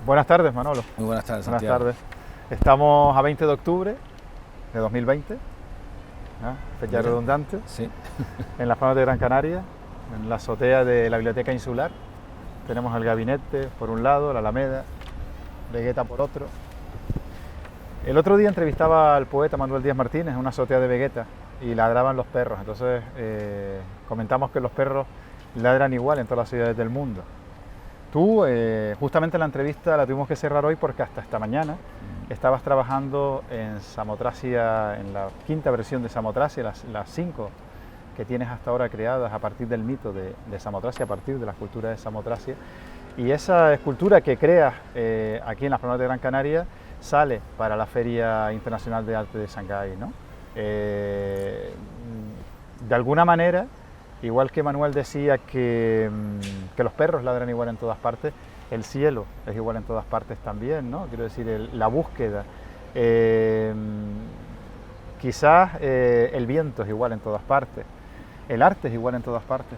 Buenas tardes, Manolo. Muy buenas tardes, Buenas Santiago. tardes. Estamos a 20 de octubre de 2020, ¿no? Fecha Mira. redundante, Sí. en las Palmas de Gran Canaria, en la azotea de la Biblioteca Insular. Tenemos el gabinete por un lado, la Alameda, Vegueta por otro. El otro día entrevistaba al poeta Manuel Díaz Martínez en una azotea de Vegueta y ladraban los perros. Entonces comentamos que los perros ladran igual en todas las ciudades del mundo. Tú, justamente la entrevista la tuvimos que cerrar hoy porque hasta esta mañana estabas trabajando en Samotracia, en la quinta versión de Samotracia, las 5 que tienes hasta ahora creadas a partir del mito de Samotracia, a partir de la escultura de Samotracia. Y esa escultura que creas aquí en las Palmas de Gran Canaria sale para la Feria Internacional de Arte de Shanghái, ¿no? De alguna manera, igual que Manuel decía que los perros ladran igual en todas partes, el cielo es igual en todas partes también, ¿no? Quiero decir, la búsqueda. Quizás el viento es igual en todas partes, el arte es igual en todas partes.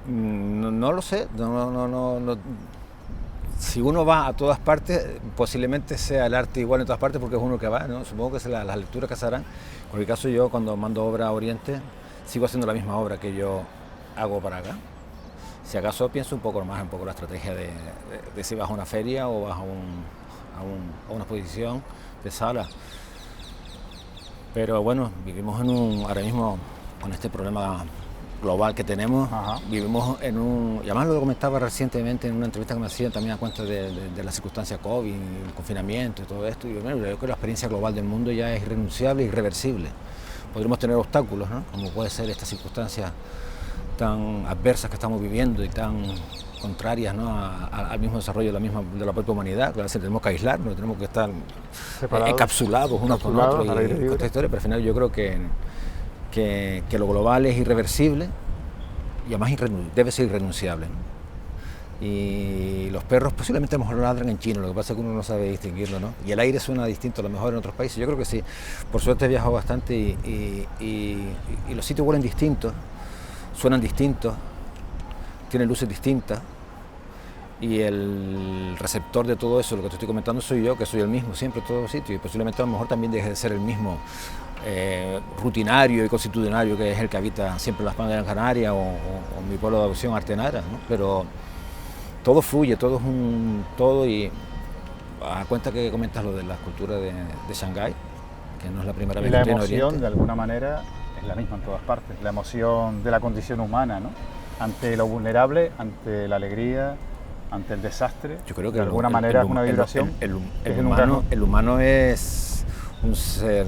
No lo sé, no. Si uno va a todas partes, posiblemente sea el arte igual en todas partes porque es uno que va, ¿no? Supongo que las lecturas que se harán. En cualquier caso, yo cuando mando obra a Oriente, sigo haciendo la misma obra que yo hago para acá. Si acaso pienso un poco más, la estrategia de si vas a una feria o vas a una exposición de sala. Pero bueno, vivimos ahora mismo con este problema global que tenemos. Ajá. Vivimos y además lo comentaba recientemente en una entrevista que me hacían también a cuenta de la circunstancia COVID, el confinamiento y todo esto. Y bueno, yo creo que la experiencia global del mundo ya es irrenunciable e irreversible. Podremos tener obstáculos, ¿no? Como puede ser estas circunstancias tan adversas que estamos viviendo y tan contrarias, ¿no? al mismo desarrollo de la propia humanidad. Claro, tenemos que aislarnos, tenemos que estar encapsulados unos con otros y con esta historia, pero al final yo creo que lo global es irreversible y además debe ser irrenunciable, ¿no? Y los perros posiblemente a lo mejor ladran en chino, lo que pasa es que uno no sabe distinguirlo, ¿no? Y el aire suena distinto a lo mejor en otros países, yo creo que sí. Por suerte he viajado bastante y los sitios huelen distintos, suenan distintos, tienen luces distintas y el receptor de todo eso, lo que te estoy comentando, soy yo, que soy el mismo siempre en todos los sitios y posiblemente a lo mejor también deje de ser el mismo rutinario y constitucionario que es el que habita siempre en las Palmas de Gran Canaria o mi pueblo de adopción Artenara, ¿no? Pero todo fluye, todo es todo y a cuenta que comentas lo de la escultura de Shanghái, que no es la primera vez que estoy en Oriente. Y la emoción de alguna manera es la misma en todas partes, la emoción de la condición humana, ¿no? Ante lo vulnerable, ante la alegría, ante el desastre. Yo creo que de alguna manera es una vibración. El humano es un ser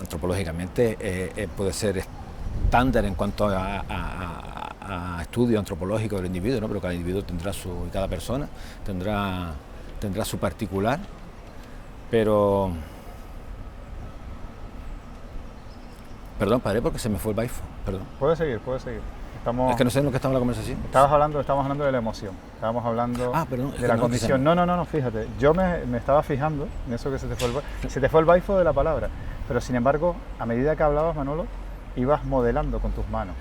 antropológicamente puede ser estándar en cuanto a estudio antropológico del individuo, ¿no? Pero cada individuo cada persona tendrá su particular, pero perdón, paré porque se me fue el baifo, perdón. Puede seguir. Es que no sé en lo que estamos en la conversación. Estamos hablando de la emoción, estábamos hablando de la condición. No, fíjate, yo me estaba fijando en eso que se te fue el baifo de la palabra, pero sin embargo, a medida que hablabas, Manolo, ibas modelando con tus manos.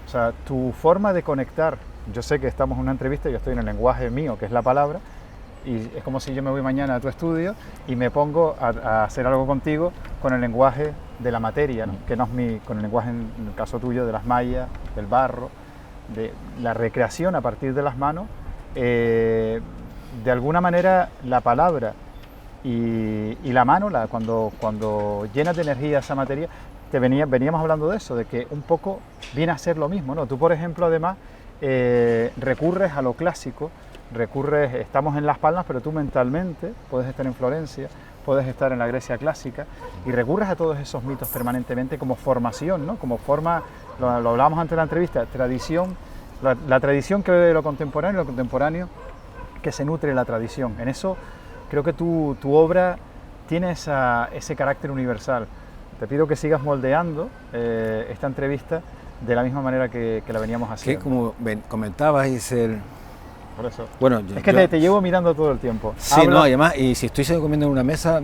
O sea, tu forma de conectar, yo sé que estamos en una entrevista y yo estoy en el lenguaje mío, que es la palabra, y es como si yo me voy mañana a tu estudio y me pongo a hacer algo contigo con el lenguaje de la materia, ¿no? Que no es con el lenguaje, en el caso tuyo, de las mallas, del barro, de la recreación a partir de las manos. De alguna manera la palabra y la mano, cuando llenas de energía esa materia, veníamos hablando de eso, de que un poco viene a ser lo mismo, ¿no? Tú, por ejemplo, además, recurres a lo clásico, estamos en Las Palmas, pero tú mentalmente puedes estar en Florencia, puedes estar en la Grecia clásica y recurres a todos esos mitos permanentemente como formación, ¿no? Como forma, lo hablábamos antes de la entrevista, tradición, la tradición que ve de lo contemporáneo que se nutre de la tradición. En eso creo que tu obra tiene ese carácter universal. Te pido que sigas moldeando esta entrevista de la misma manera que la veníamos haciendo. Que como comentabas, Por eso. Bueno, es que te llevo mirando todo el tiempo. Sí, no, además, y si estoy comiendo en una mesa,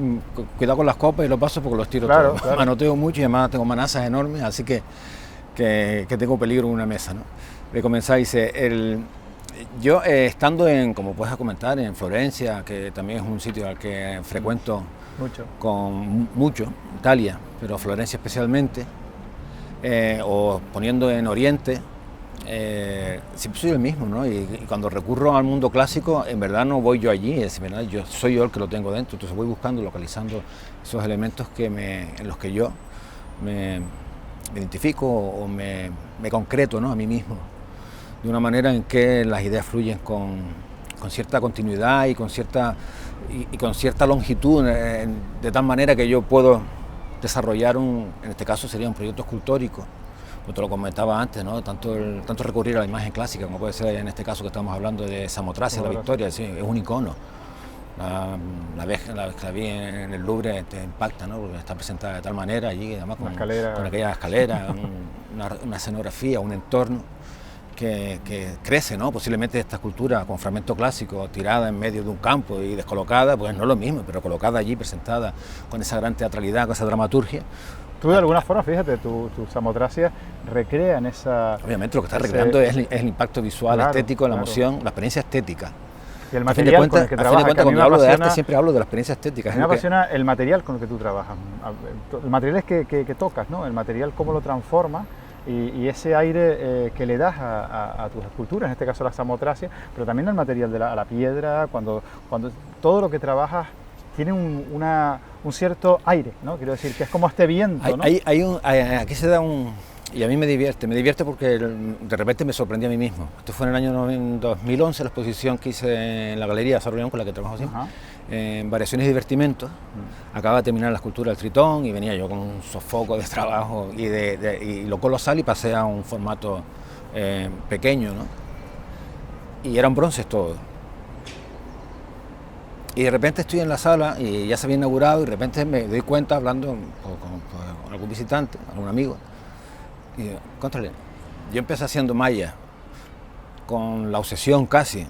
cuidado con las copas y los vasos porque los tiro todos. Claro. Manoteo mucho y además tengo manazas enormes, así que tengo peligro en una mesa, ¿no? de comenzar, dice, yo estando como puedes comentar, en Florencia, que también es un sitio al que frecuento mucho, Italia, pero Florencia especialmente, o poniendo en Oriente, siempre soy el mismo, ¿no? Y cuando recurro al mundo clásico, en verdad no voy yo allí, ¿verdad? Soy yo el que lo tengo dentro, entonces voy buscando, localizando esos elementos en los que yo me identifico o me concreto, ¿no? A mí mismo, de una manera en que las ideas fluyen con cierta continuidad y con cierta longitud, de tal manera que yo puedo desarrollar en este caso sería un proyecto escultórico, como te lo comentaba antes, ¿no? Tanto recurrir a la imagen clásica, como puede ser en este caso que estamos hablando de Samotracia, la Victoria, sí, es un icono. La vez que la vi en el Louvre te impacta, ¿no? Porque está presentada de tal manera allí, además con aquella escalera, una escenografía, un entorno que crece, ¿no? Posiblemente esta escultura con fragmento clásico tirada en medio de un campo y descolocada, pues no es lo mismo, pero colocada allí, presentada con esa gran teatralidad, con esa dramaturgia. Tú de alguna forma, fíjate, tu Samotracia recrean esa... Obviamente lo que está recreando es el impacto visual, estético, la emoción, la experiencia estética. Y el material con el que trabajas. Cuando hablo de arte siempre hablo de la experiencia estética. A mí me apasiona el material con el que tú trabajas. El material es que tocas, ¿no? El material cómo lo transformas y ese aire que le das a tus esculturas, en este caso la Samotracia, pero también el material de la piedra, cuando todo lo que trabajas tiene un cierto aire, ¿no? Quiero decir, que es como este viento, ¿no? Aquí se da y a mí me divierte porque de repente me sorprendí a mí mismo. Esto fue en el año 2011, la exposición que hice en la Galería de Sarrión, con la que trabajo siempre, en Variaciones y Divertimentos. Acababa de terminar la escultura del Tritón y venía yo con un sofoco de trabajo y lo colosal, y pasé a un formato pequeño, ¿no? Y eran bronces todos. Y de repente estoy en la sala y ya se había inaugurado y de repente me doy cuenta, hablando con algún visitante, algún amigo, y digo, contrale, yo empecé haciendo maya con la obsesión casi.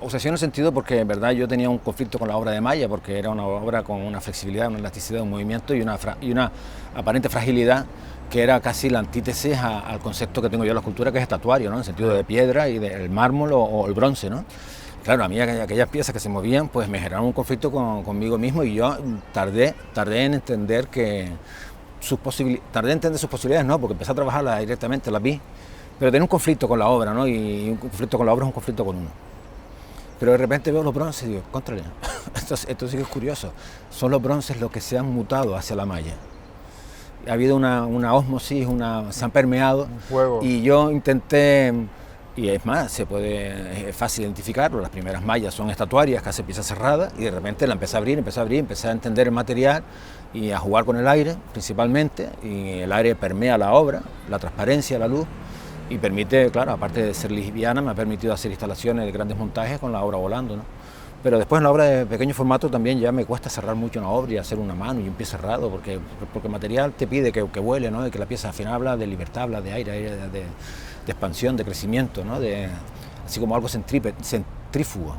Obsesión en el sentido porque en verdad yo tenía un conflicto con la obra de Maya, porque era una obra con una flexibilidad, una elasticidad, un movimiento y una aparente fragilidad que era casi la antítesis al concepto que tengo yo de la escultura, que es estatuario, ¿no? En el sentido de piedra y del mármol o el bronce, ¿no? Claro, a mí aquellas piezas que se movían pues me generaron un conflicto conmigo mismo, y yo tardé en entender sus posibilidades, no, porque empecé a trabajarlas directamente, las vi, pero tenía un conflicto con la obra, ¿no? Y un conflicto con la obra es un conflicto con uno. Pero de repente veo los bronces y digo, contrale, esto sí que es curioso, son los bronces los que se han mutado hacia la malla. Ha habido una ósmosis, se han permeado, y yo intenté... Y es más, es fácil identificarlo, las primeras mallas son estatuarias, casi pieza cerrada, y de repente la empecé a abrir, empecé a entender el material y a jugar con el aire principalmente, y el aire permea la obra, la transparencia, la luz, y permite, claro, aparte de ser liviana, me ha permitido hacer instalaciones de grandes montajes con la obra volando, ¿no? Pero después en la obra de pequeño formato también ya me cuesta cerrar mucho una obra y hacer una mano y un pie cerrado, porque el material te pide que vuele, ¿no? Y que la pieza al final habla de libertad, habla de aire, de expansión, de crecimiento, ¿no? Así como algo centrífugo.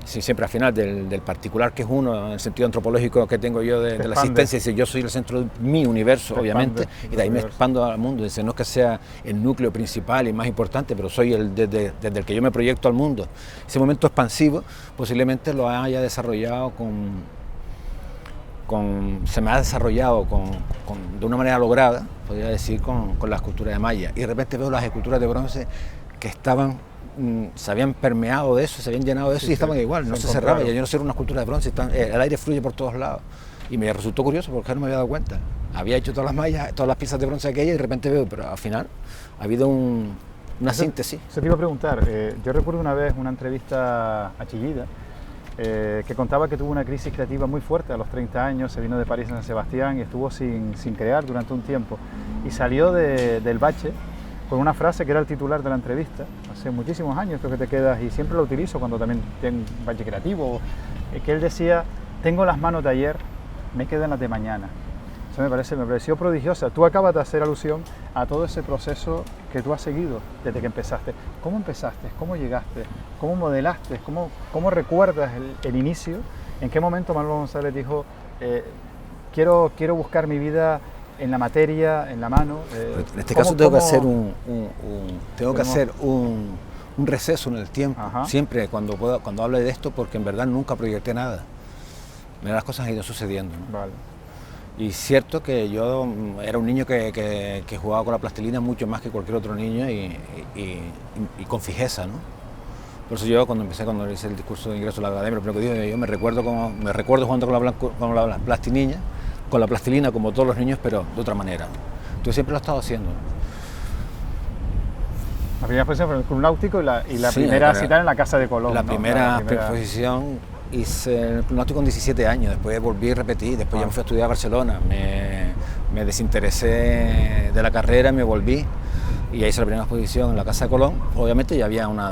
Sí, siempre al final del particular que es uno, en el sentido antropológico que tengo yo de la existencia, dice, yo soy el centro de mi universo, obviamente, y de ahí me expando al mundo. Dice, no es que sea el núcleo principal y más importante, pero soy desde el que yo me proyecto al mundo. Ese momento expansivo posiblemente lo haya desarrollado se me ha desarrollado de una manera lograda, podría decir, con la escultura de Maya. Y de repente veo las esculturas de bronce que se habían permeado de eso, se habían llenado de eso, y estaban igual, no se cerraba. Ya yo no sé, una escultura de bronce, el aire fluye por todos lados. Y me resultó curioso porque no me había dado cuenta. Había hecho todas las mallas, todas las piezas de bronce aquellas, y de repente veo, pero al final ha habido una síntesis. Se te iba a preguntar, yo recuerdo una vez una entrevista a Chillida, que contaba que tuvo una crisis creativa muy fuerte a los 30 años, se vino de París a San Sebastián y estuvo sin crear durante un tiempo, y salió del bache con una frase que era el titular de la entrevista, hace muchísimos años creo que te quedas, y siempre lo utilizo cuando también tengo un bache creativo, que él decía, tengo las manos de ayer, me quedan las de mañana. Eso me pareció prodigiosa. Tú acabas de hacer alusión a todo ese proceso que tú has seguido desde que empezaste. ¿Cómo empezaste? ¿Cómo llegaste? ¿Cómo modelaste? ¿Cómo recuerdas el inicio? ¿En qué momento Manuel González dijo, quiero buscar mi vida en la materia, en la mano. En este caso tengo que hacer un receso en el tiempo, siempre cuando hable de esto, porque en verdad nunca proyecté nada. Las cosas han ido sucediendo, ¿no? Vale. Y cierto que yo era un niño que jugaba con la plastilina mucho más que cualquier otro niño y con fijeza, ¿no? Por eso yo cuando hice el discurso de ingreso a la academia, lo primero que dije, yo me recuerdo jugando con la plastilina como todos los niños, pero de otra manera, ¿no? Entonces siempre lo he estado haciendo, ¿no? La primera exposición fue en el Club Náutico y la primera cita en la Casa de Colón. La primera exposición hice en el Club Náutico con 17 años, después volví y repetí, después ya me fui a estudiar a Barcelona, me desinteresé de la carrera, me volví y ahí hice la primera exposición en la Casa de Colón. Obviamente ya había un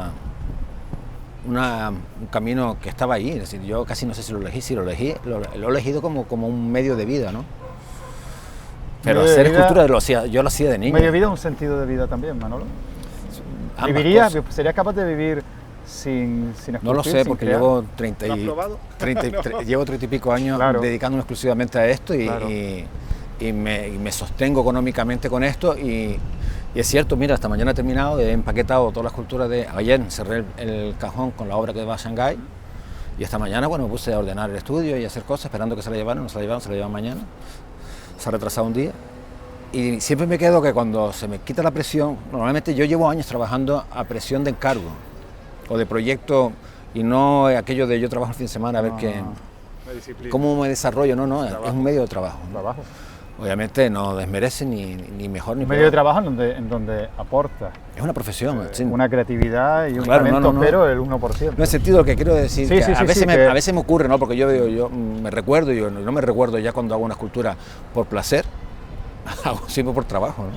camino que estaba ahí, es decir, yo casi no sé si lo elegí, lo he elegido como un medio de vida, ¿no? Pero hacer escultura yo lo hacía de niño. ¿Medio de vida es un sentido de vida también, Manolo? ¿Serías capaz de vivir sin esculpir? No lo sé, porque llevo 30 y pico años dedicándome exclusivamente a esto y me sostengo económicamente con esto y es cierto, mira, hasta mañana he terminado, he empaquetado toda la escultura ayer cerré el cajón con la obra que va a Shanghái y hasta mañana, bueno, me puse a ordenar el estudio y a hacer cosas esperando que se la llevaran, no se la llevan mañana, se ha retrasado un día. Y siempre me quedo que cuando se me quita la presión, normalmente yo llevo años trabajando a presión de encargo o de proyecto y no aquello de yo trabajo el fin de semana a ver cómo me desarrollo, es un medio de trabajo. Obviamente no desmerece ni mejor ni peor. Un medio de trabajo en donde aporta. Es una profesión. Una creatividad y un talento, pero el 1%. No, en el sentido de lo que quiero decir, a veces me ocurre, ¿no? Porque yo me recuerdo y no me recuerdo ya cuando hago una escultura por placer, hago siempre por trabajo, ¿no?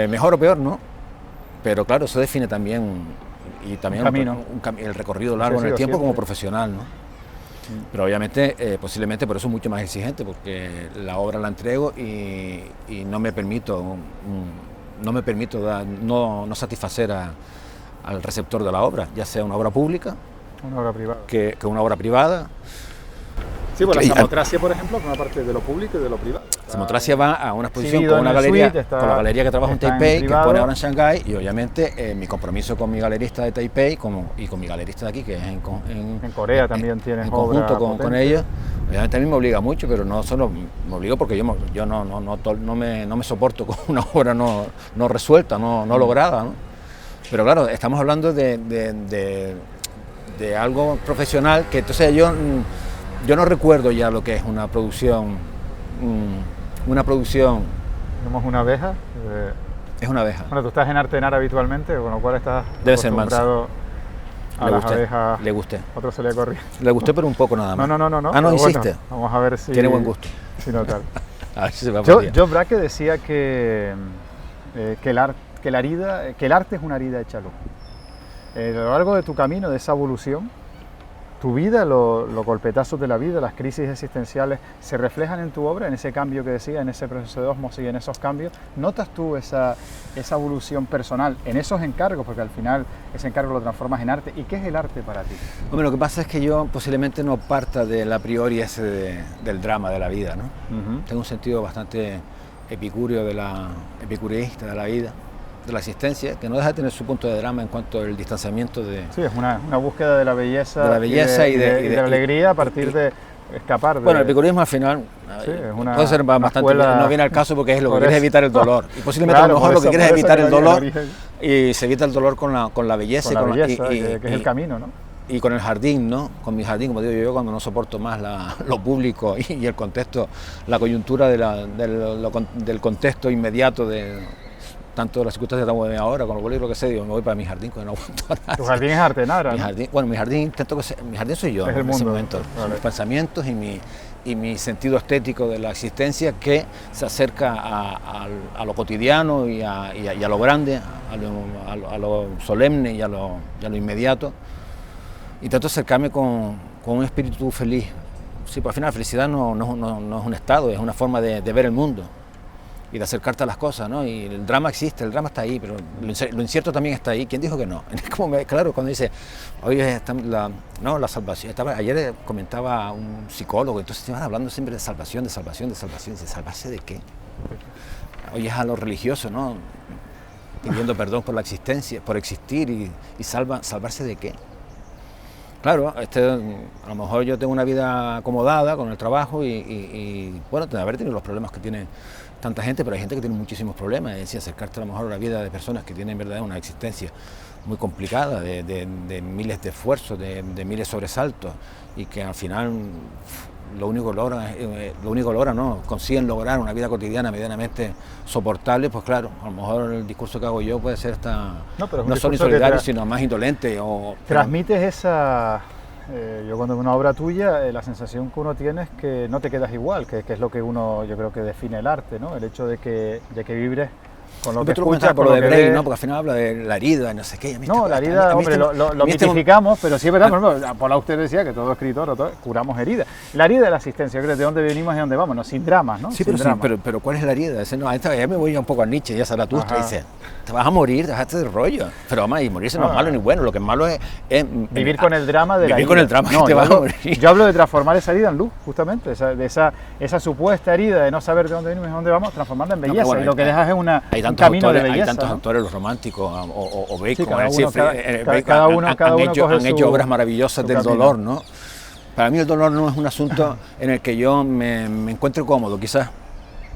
Mejor o peor, ¿no? Pero claro, eso define también el recorrido largo en el tiempo como profesional, ¿no? Pero obviamente, posiblemente por eso es mucho más exigente, porque la obra la entrego y no me permito no satisfacer al receptor de la obra, ya sea una obra pública, una obra privada, que una obra privada. Sí, pues la Samotracia, por ejemplo, forma parte de lo público y de lo privado. La Samotracia va a una exposición con la galería que trabaja en Taipei, que pone ahora en Shanghái, y obviamente mi compromiso con mi galerista de Taipei y con mi galerista de aquí, que es en Corea también tienen en conjunto con ellos. Obviamente a mí me obliga mucho, pero no solo me obligo porque yo no me soporto con una obra no resuelta, no lograda, ¿no? Pero claro, estamos hablando de algo profesional que entonces yo no recuerdo ya lo que es una producción. Tenemos una abeja. Es una abeja. Bueno, tú estás en Artenar habitualmente, con lo cual estás acostumbrado a las abejas. Le gusté. Otro se le corrió. Le gusté, pero un poco nada más. No. Ah, no, insiste. Bueno, vamos a ver si... Tiene buen gusto. Si no, tal. A ver si se va a poner. John Braque decía que el arte es una herida hecha luz. A lo largo de tu camino, de esa evolución, tu vida, los golpetazos de la vida, las crisis existenciales, ¿se reflejan en tu obra, en ese cambio que decía, en ese proceso de ósmosis y en esos cambios? ¿Notas tú esa evolución personal en esos encargos? Porque al final ese encargo lo transformas en arte. ¿Y qué es el arte para ti? Hombre, lo que pasa es que yo posiblemente no parta del a priori ese del drama de la vida, ¿no? Tengo un sentido bastante epicureísta de la vida, de la existencia, que no deja de tener su punto de drama en cuanto al distanciamiento de... Sí, es una búsqueda de la belleza, y de la alegría a partir de escapar de... Bueno, el epicureísmo al final puede ser bastante... No viene al caso porque es lo que quieres evitar el dolor. Y posiblemente a lo mejor lo que quieres es evitar el dolor y se evita el dolor con la belleza. Que es el camino, ¿no? Y con el jardín, ¿no? Con mi jardín, como digo yo, cuando no soporto más lo público y el contexto, la coyuntura del contexto inmediato tanto de las circunstancias que estamos ahora, con los bolígrafos que sé, digo, me voy para mi jardín, porque no aguanto nada. ¿Tu jardín es Artenar? Mi jardín soy yo, es en ese momento. Son mis pensamientos y mi sentido estético de la existencia que se acerca a lo cotidiano y a lo grande, a lo solemne y a lo inmediato. Y trato de acercarme con un espíritu feliz. Sí, pero al final la felicidad no es un estado, es una forma de ver el mundo. y de acercarte a las cosas, ¿no? Y el drama existe, el drama está ahí, pero lo incierto también está ahí. ¿Quién dijo que no? Claro, cuando dice, oye, la salvación. Ayer comentaba un psicólogo, entonces estaban hablando siempre de salvación, de salvación, de salvación. ¿De salvarse de qué? Oye, es a lo religioso, ¿no? Pidiendo perdón por la existencia, por existir y salvarse de qué. Claro, a lo mejor yo tengo una vida acomodada con el trabajo y bueno, haber tenido los problemas que tiene tanta gente, pero hay gente que tiene muchísimos problemas, es decir, acercarte a lo mejor a la vida de personas que tienen en verdad una existencia muy complicada, de miles de esfuerzos, de miles de sobresaltos, y que al final lo único logran, ¿no? Consiguen lograr una vida cotidiana medianamente soportable, pues claro, a lo mejor el discurso que hago yo puede ser no solo insolidario, sino más indolente. Transmites esa... yo cuando veo una obra tuya, la sensación que uno tiene es que no te quedas igual, que es lo que yo creo que define el arte, ¿no? El hecho de que vibres con lo que escuchas, por lo de Brecht, ¿no? Porque al final habla de la herida, no sé qué. No, la herida, hombre, lo mitificamos, pero sí es verdad, por ejemplo, Paul Auster decía que todo escritor, curamos heridas. La herida de la asistencia, yo creo, de dónde venimos y dónde vamos, no, sin dramas, ¿no? Sí, pero ¿cuál es la herida? Ya me voy un poco a Nietzsche, ya Zaratustra, dice, te vas a morir, dejaste de rollo. Pero además, y morirse no es malo ni bueno, lo que es malo es vivir con el drama de la herida. Vivir con el drama que te vas a morir. Yo hablo de transformar esa herida en luz, justamente, de esa supuesta herida de no saber de dónde venimos y dónde vamos, transformarla en belleza, y lo que dejas es un camino de belleza. Hay tantos autores, los románticos, o Bacon, cada uno han hecho obras maravillosas del dolor, ¿no? Para mí el dolor no es un asunto en el que yo me encuentre cómodo, quizás.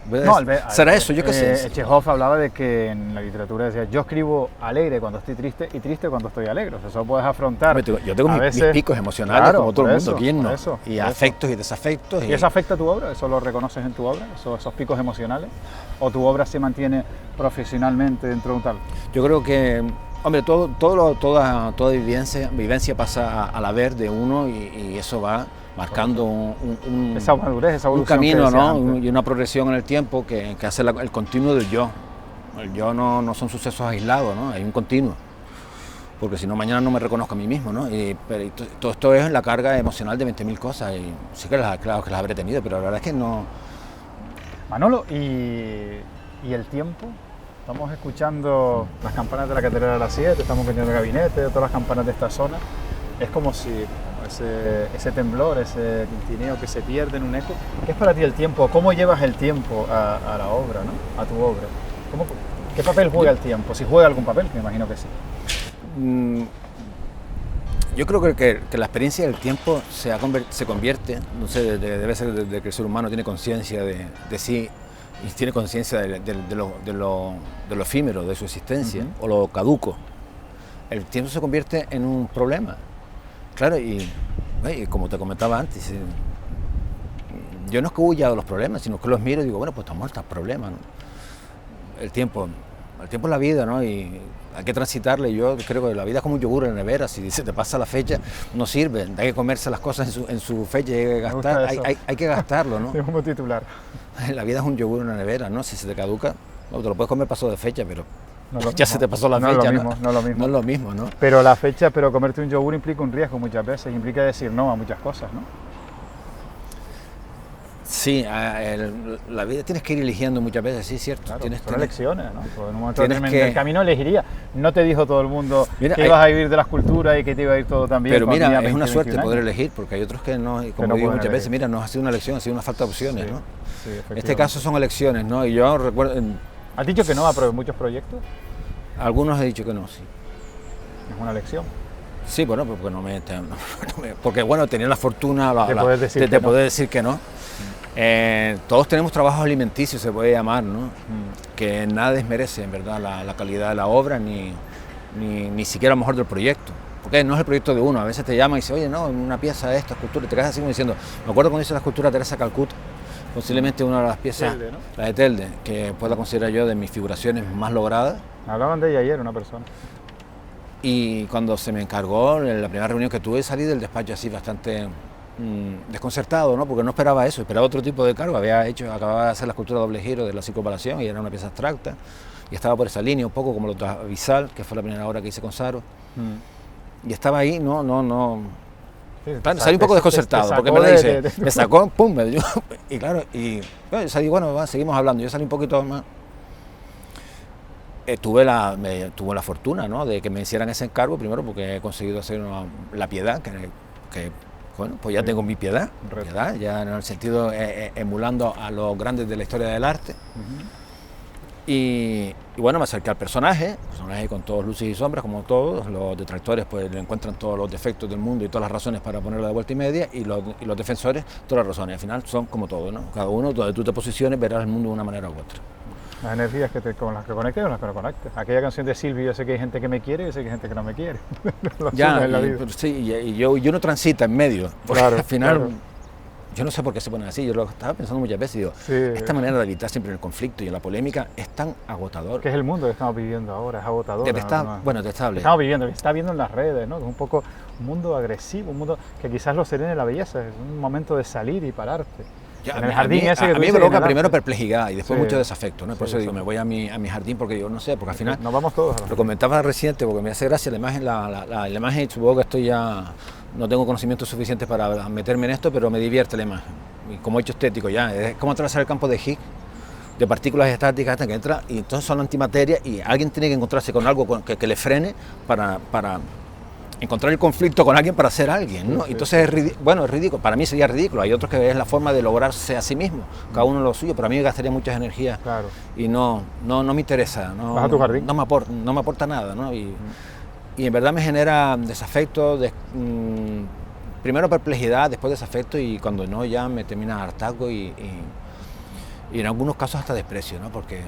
No, ¿Será eso? Yo qué sé. Chekhov hablaba de que en la literatura decía, yo escribo alegre cuando estoy triste y triste cuando estoy alegre. O sea, eso puedes afrontar. Yo tengo mis picos emocionales, claro, como todo el mundo, ¿quién no? Y afectos y desafectos. ¿Y eso afecta a tu obra? ¿Eso lo reconoces en tu obra? ¿Esos picos emocionales? ¿O tu obra se mantiene profesionalmente dentro de un tal? Yo creo que, hombre, toda vivencia pasa al haber de uno y eso va marcando esa madurez, esa evolución, un camino, ¿no? Y una progresión en el tiempo que hace el continuo del yo. El yo no son sucesos aislados, ¿no? Hay un continuo, porque si no mañana no me reconozco a mí mismo, ¿no? Pero todo esto es la carga emocional de 20.000 cosas, y sí que claro que las habré tenido, pero la verdad es que no... Manolo, ¿y el tiempo? Estamos escuchando las campanas de la Catedral de las 7, estamos vendiendo el gabinete, todas las campanas de esta zona. Es como si ese temblor, ese tintineo que se pierde en un eco. ¿Qué es para ti el tiempo? ¿Cómo llevas el tiempo a la obra, ¿no? A tu obra? ¿Qué papel juega el tiempo? Si juega algún papel, me imagino que sí. Yo creo que la experiencia del tiempo se convierte, no sé, debe ser de que el ser humano tiene conciencia de sí y tiene conciencia de lo efímero de su existencia, o lo caduco. El tiempo se convierte en un problema. Claro, y como te comentaba antes, yo no es que huya de los problemas, sino que los miro y digo, bueno, pues estamos estos problemas, ¿no? El tiempo es la vida, ¿no? Y hay que transitarle. Yo creo que la vida es como un yogur en la nevera, si se te pasa la fecha, no sirve, hay que comerse las cosas en su fecha, hay que gastarlo, ¿no? Es como titular. La vida es un yogur en la nevera, ¿no? Si se te caduca, te lo puedes comer pasado de fecha, pero... ya se te pasó la fecha, no es lo mismo, ¿no? Pero comerte un yogur implica un riesgo muchas veces, implica decir no a muchas cosas, ¿no? Sí, la vida tienes que ir eligiendo muchas veces, sí, cierto. Claro, son elecciones, ¿no? Pues en un momento el camino elegiría. No te dijo todo el mundo que ibas a vivir de la escultura y que te iba a ir todo también. Pero mira, es una suerte poder elegir, porque hay otros que no, y como digo muchas veces, mira, no ha sido una elección, ha sido una falta de opciones, ¿no? Sí, en este caso son elecciones, ¿no? Y yo recuerdo... ¿Has dicho que no a muchos proyectos? Algunos he dicho que no, sí. ¿Es una elección? Sí, bueno, porque porque bueno, tenía la fortuna de poder decir que no. Todos tenemos trabajos alimenticios, se puede llamar, ¿no? Que nada desmerece, en verdad, la calidad de la obra, ni siquiera a lo mejor del proyecto. Porque no es el proyecto de uno, a veces te llaman y dicen, oye, no, una pieza de esta escultura, y te quedas así como diciendo, me acuerdo cuando hice la escultura Teresa Calcuta, posiblemente una de las piezas, Telde, ¿no? La de Telde, que puedo considerar yo de mis figuraciones más logradas. Hablaban de ella ayer, una persona. Y cuando se me encargó, en la primera reunión que tuve, salí del despacho así bastante desconcertado, ¿no? Porque no esperaba eso, esperaba otro tipo de cargo. Acababa de hacer la escultura doble giro de la circunvalación y era una pieza abstracta. Y estaba por esa línea, un poco como lo Visal, que fue la primera obra que hice con Saro. Y estaba ahí, no Sí, claro, salí un poco desconcertado, porque me dice, me sacó, pum, me dio, y claro, y bueno, salí, bueno, seguimos hablando, yo salí un poquito más. Tuve la fortuna, ¿no?, de que me hicieran ese encargo, primero porque he conseguido hacer la piedad, que bueno, pues ya tengo mi piedad, ya en el sentido emulando a los grandes de la historia del arte. Y bueno, me acerqué al personaje con todos luces y sombras, como todos. Los detractores pues le encuentran todos los defectos del mundo y todas las razones para ponerlo de vuelta y media, y los defensores todas las razones. Al final son como todos, ¿no? Cada uno, donde tú te posiciones, verás el mundo de una manera u otra. Las energías con las que conectas y con las que no conectas. Aquella canción de Silvio, yo sé que hay gente que me quiere y yo sé que hay gente que no me quiere. Ya, y uno transita en medio, porque al final... Claro. Yo no sé por qué se ponen así, yo lo estaba pensando muchas veces y digo, esta manera de evitar siempre el conflicto y la polémica es tan agotador. Que es el mundo que estamos viviendo ahora, es agotador. Detestable. Estamos viviendo, está viendo en las redes, ¿no? Es un poco un mundo agresivo, un mundo que quizás lo serene la belleza, es un momento de salir y pararte. Ya, en el jardín a mí me provoca primero perplejidad y después mucho desafecto, ¿no? Por eso digo, me voy a mi jardín porque digo, no sé, porque al final... Nos vamos todos. Lo comentaba reciente porque me hace gracia la imagen, supongo que estoy ya... No tengo conocimiento suficiente para meterme en esto, pero me divierte la imagen. Y como hecho estético ya, es como atravesar el campo de Higgs, de partículas estáticas hasta que entra, y entonces son antimateria y alguien tiene que encontrarse con algo que le frene para encontrar el conflicto con alguien para ser alguien, ¿no? Entonces es ridículo, para mí sería ridículo, hay otros que es la forma de lograrse a sí mismo, cada uno lo suyo, pero a mí me gastaría muchas energías y no me interesa, ¿Vas a tu jardín? No me aporta nada, ¿no? Y en verdad me genera desafecto, primero perplejidad, después desafecto, y cuando no ya me termina hartazgo y en algunos casos hasta desprecio, ¿no? Porque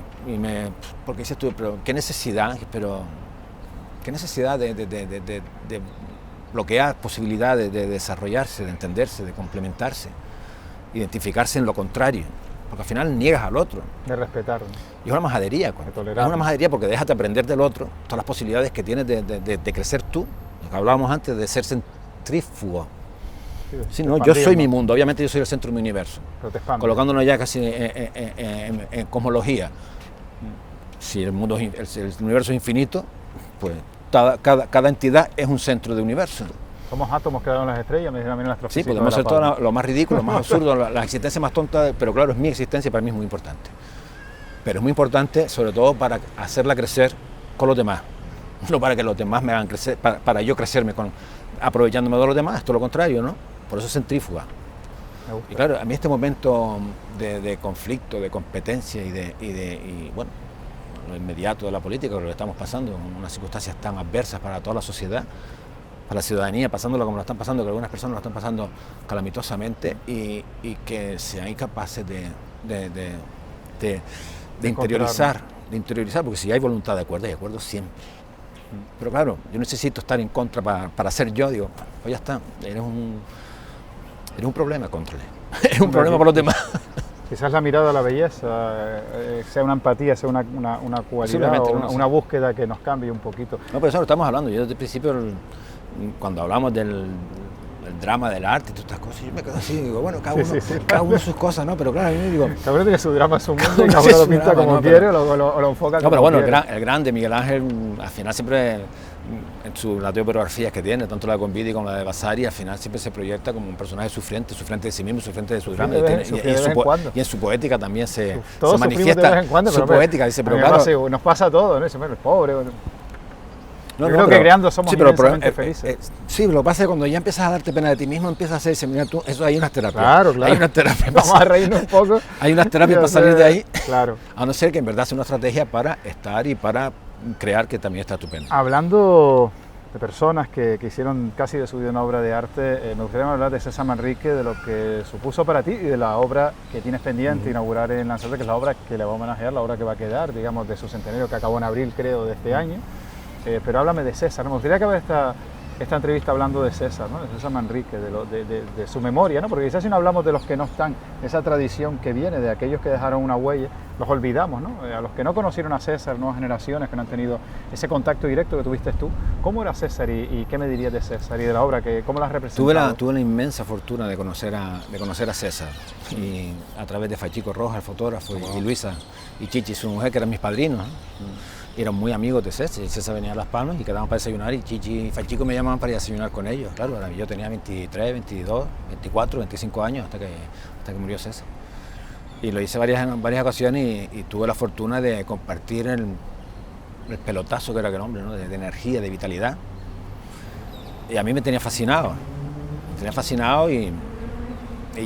dices tú, pero qué necesidad de bloquear posibilidades de desarrollarse, de entenderse, de complementarse, identificarse en lo contrario, porque al final niegas al otro. De respetar. Y es una majadería, es una majadería porque dejas de aprender del otro, todas las posibilidades que tienes de crecer tú, lo que hablábamos antes de ser centrífugo. Sí, no, yo soy mi mundo, obviamente yo soy el centro de mi universo, colocándonos ya casi en cosmología. Si el universo es infinito, pues cada entidad es un centro de universo. Somos átomos creados en las estrellas, me dicen a mí en la astrofísica. Sí, podemos ser todo lo más ridículo, lo más absurdo, la existencia más tonta, pero claro, es mi existencia y para mí es muy importante. Pero es muy importante, sobre todo, para hacerla crecer con los demás. No para que los demás me hagan crecer, para yo crecerme aprovechándome de los demás, todo lo contrario, ¿no? Por eso es centrífuga. Y claro, a mí este momento de conflicto, de competencia y bueno, lo inmediato de la política, lo que estamos pasando, unas circunstancias tan adversas para toda la sociedad, para la ciudadanía, pasándolo como lo están pasando, que algunas personas lo están pasando calamitosamente y que sean incapaces de interiorizar, porque si hay voluntad de acuerdo, hay acuerdo siempre. Pero claro, yo necesito estar en contra para ser yo, digo, pues ya está, eres un problema contra él, es un problema para los demás. Quizás la mirada a la belleza sea una empatía, sea una cualidad o una búsqueda que nos cambie un poquito. No, pero eso lo estamos hablando. Yo desde el principio, cuando hablamos del drama del arte y todas estas cosas, yo me quedo así, digo, bueno, cada uno sus cosas, ¿no? Pero claro, yo digo... Cada uno tiene su drama, su mundo, y cada uno lo pinta como quiere o lo enfoca como quiere. No, pero bueno, el grande Miguel Ángel, al final siempre... En las dos biografías que tiene, tanto la de Convidi como la de Vasari, al final siempre se proyecta como un personaje sufriente de sí mismo, sufriente de su drama, y en su poética también se manifiesta, de vez en cuando, su poética, dice, pero claro... Nos pasa a todos, ¿no? Dice, bueno, el pobre... Yo creo que creando somos inmensamente felices. Sí, lo que pasa es que cuando ya empiezas a darte pena de ti mismo, empiezas a hacerse, mira tú, eso hay unas terapias. Claro. Hay unas terapias. Vamos a reírnos un poco. Hay unas terapias para salir de ahí. Claro. A no ser que en verdad sea una estrategia para estar y para crear que también está tu pena. Hablando de personas que hicieron casi de su vida una obra de arte, me gustaría hablar de César Manrique, de lo que supuso para ti y de la obra que tienes pendiente inaugurar en Lanzarote, que es la obra que le va a homenajear, la obra que va a quedar, digamos, de su centenario, que acabó en abril, creo, de este año. Pero háblame de César, ¿no? Me gustaría acabar esta entrevista hablando de César, ¿no? De César Manrique, de su memoria, ¿no? Porque quizás si no hablamos de los que no están, esa tradición que viene de aquellos que dejaron una huella, los olvidamos, ¿no? A los que no conocieron a César, nuevas generaciones que no han tenido ese contacto directo que tuviste tú, ¿cómo era César y qué me dirías de César y de la obra, cómo la has representado? Tuve la inmensa fortuna de conocer a César, y a través de Fachico Rojas, el fotógrafo, y Luisa y Chichi, su mujer, que eran mis padrinos, ¿no? y eran muy amigos de César, y César venía a Las Palmas y quedábamos para desayunar, y Chichi y Fachico me llamaban para ir a desayunar con ellos. Claro, yo tenía 23, 22, 24, 25 años hasta que murió César. Y lo hice en varias ocasiones y tuve la fortuna de compartir el pelotazo que era aquel hombre, ¿no? de energía, de vitalidad. Y a mí me tenía fascinado y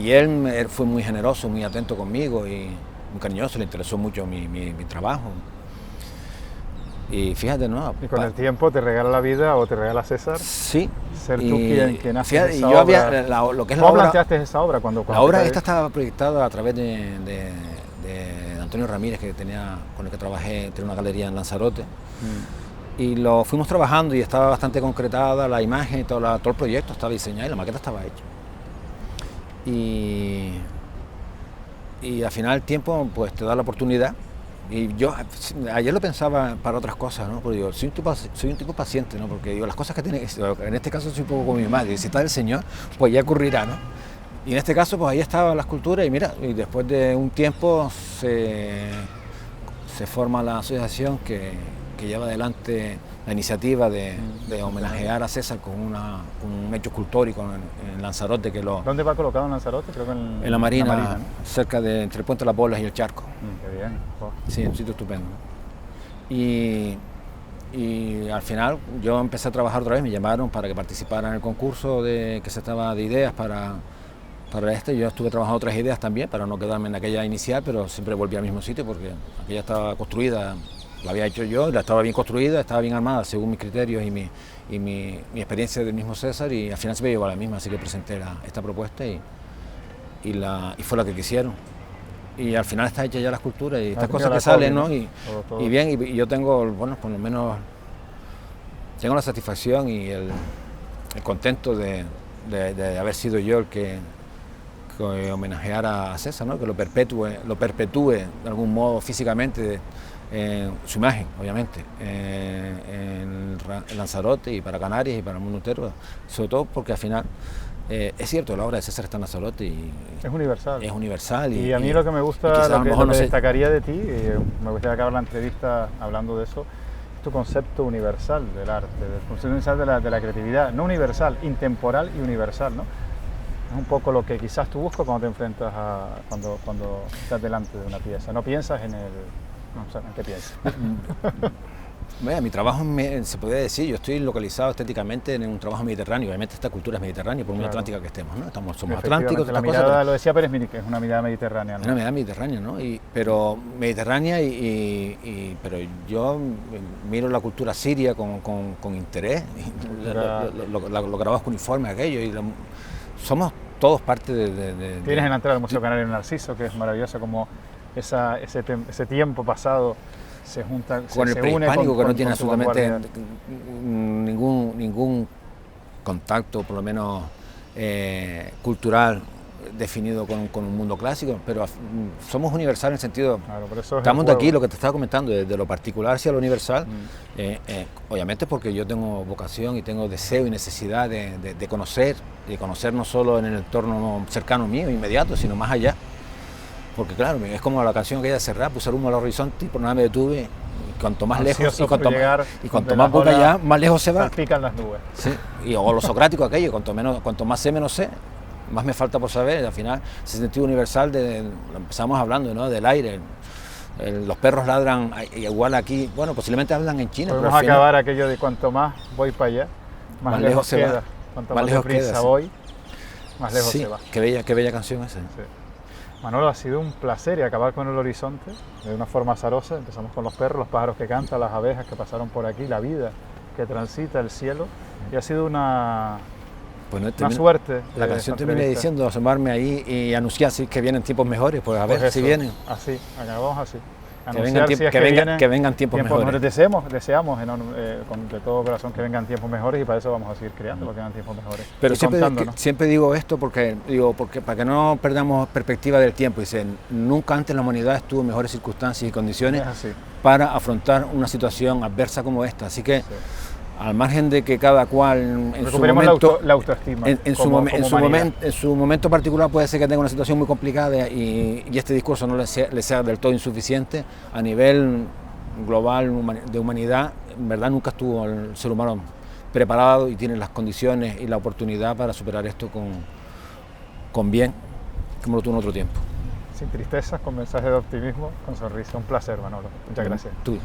él fue muy generoso, muy atento conmigo y muy cariñoso, le interesó mucho mi trabajo. Y fíjate, ¿no? ¿Y con el tiempo te regala la vida o te regala César? Sí. Ser tú quien hace fíjate, esa yo obra. Lo que es ¿Cómo la obra, planteaste esa obra? Cuando la obra esta estaba proyectada a través de Antonio Ramírez, con el que trabajé, tiene una galería en Lanzarote. Y lo fuimos trabajando y estaba bastante concretada la imagen y todo el proyecto estaba diseñado y la maqueta estaba hecha. Y al final del tiempo pues te da la oportunidad. Y yo ayer lo pensaba para otras cosas, ¿no? Porque digo, soy un tipo paciente, ¿no? Porque digo, las cosas que tiene, en este caso soy un poco como mi madre, si está el Señor, pues ya ocurrirá, ¿no? Y en este caso pues ahí estaba la escultura y mira, y después de un tiempo se forma la asociación que lleva adelante la iniciativa de homenajear a César con un hecho escultórico en Lanzarote. ¿Dónde va colocado en Lanzarote? Creo que en la Marina, ¿no? Cerca entre el Puente de las Bolas y el Charco. Qué bien. Oh. Sí, un sitio estupendo. Y al final yo empecé a trabajar otra vez, me llamaron para que participara en el concurso de ideas para yo estuve trabajando otras ideas también para no quedarme en aquella inicial, pero siempre volví al mismo sitio porque aquella estaba construida. La había hecho yo, y la estaba bien construida, estaba bien armada según mis criterios y mi experiencia del mismo César, y al final se me llevó a la misma, así que presenté esta propuesta y fue la que quisieron. Y al final está hecha ya la escultura y estas cosas que salen, ¿no? Y bien, y yo tengo, bueno, por lo menos tengo la satisfacción y el contento de haber sido yo el que homenajeara a César, ¿no? Que lo perpetúe de algún modo físicamente. Su imagen, obviamente, en Lanzarote y para Canarias y para el mundo entero, sobre todo porque al final, es cierto, la obra de César está en Lanzarote y es universal. Es universal. Y a mí lo que me gusta, lo que destacaría de ti, me gustaría acabar la entrevista hablando de eso, es tu concepto universal del arte, el concepto universal de la creatividad, no universal, intemporal y universal, ¿no? Es un poco lo que quizás tú buscas cuando te enfrentas cuando estás delante de una pieza, no piensas en el... No, o sea, ¿qué piensas? Mi trabajo, se podría decir, yo estoy localizado estéticamente en un trabajo mediterráneo, obviamente esta cultura es mediterránea, por muy atlántica que estemos, ¿no? Somos atlánticos, la mirada, lo decía Pérez Miri, que es una mirada mediterránea, ¿no? Una mirada mediterránea, ¿no? Pero mediterránea, pero yo miro la cultura siria con interés, lo grabamos con uniforme aquello, y somos todos parte de... Tienes en la entrada del Museo Canario Narciso, que es maravilloso, como ese tiempo pasado se junta con el prehispánico, que no tiene absolutamente ningún contacto, por lo menos cultural, definido con un mundo clásico, pero somos universales en el sentido, claro, por eso estamos de aquí, lo que te estaba comentando, de lo particular hacia lo universal, obviamente porque yo tengo vocación y tengo deseo y necesidad de conocer no solo en el entorno cercano mío, inmediato, sino más allá. Porque claro, es como la canción aquella de Serrat, puse rumbo al horizonte y por nada me detuve, y cuanto más lejos, y cuanto más voy allá, más lejos se va. Pican las nubes. Sí, o lo socrático aquello, cuanto más sé, menos sé, más me falta por saber. Al final, ese sentido universal, lo empezamos hablando, ¿no? Del aire. Los perros ladran igual aquí, bueno, posiblemente hablan en China. Podemos acabar aquello de cuanto más voy para allá, más lejos se queda. Cuanto más lejos deprisa voy, más lejos se va. Qué bella canción esa. Sí. Manolo, ha sido un placer y acabar con el horizonte de una forma azarosa. Empezamos con los perros, los pájaros que cantan, las abejas que pasaron por aquí, la vida que transita el cielo. Y ha sido una suerte. La canción termina diciendo asomarme ahí y anunciar que vienen tiempos mejores, pues a ver si vienen. Así, acabamos así. Que vengan tiempos mejores. Deseamos de todo corazón que vengan tiempos mejores y para eso vamos a seguir creando lo que vengan tiempos mejores. Pero siempre digo esto porque para que no perdamos perspectiva del tiempo, nunca antes la humanidad estuvo en mejores circunstancias y condiciones para afrontar una situación adversa como esta. Así que al margen de que cada cual en su momento, la autoestima, en su momento particular puede ser que tenga una situación muy complicada y este discurso no le sea del todo insuficiente, a nivel global de humanidad, en verdad nunca estuvo el ser humano preparado y tiene las condiciones y la oportunidad para superar esto con bien, como lo tuvo en otro tiempo. Sin tristezas, con mensaje de optimismo, con sonrisa. Un placer, Manolo. Muchas gracias. Tú.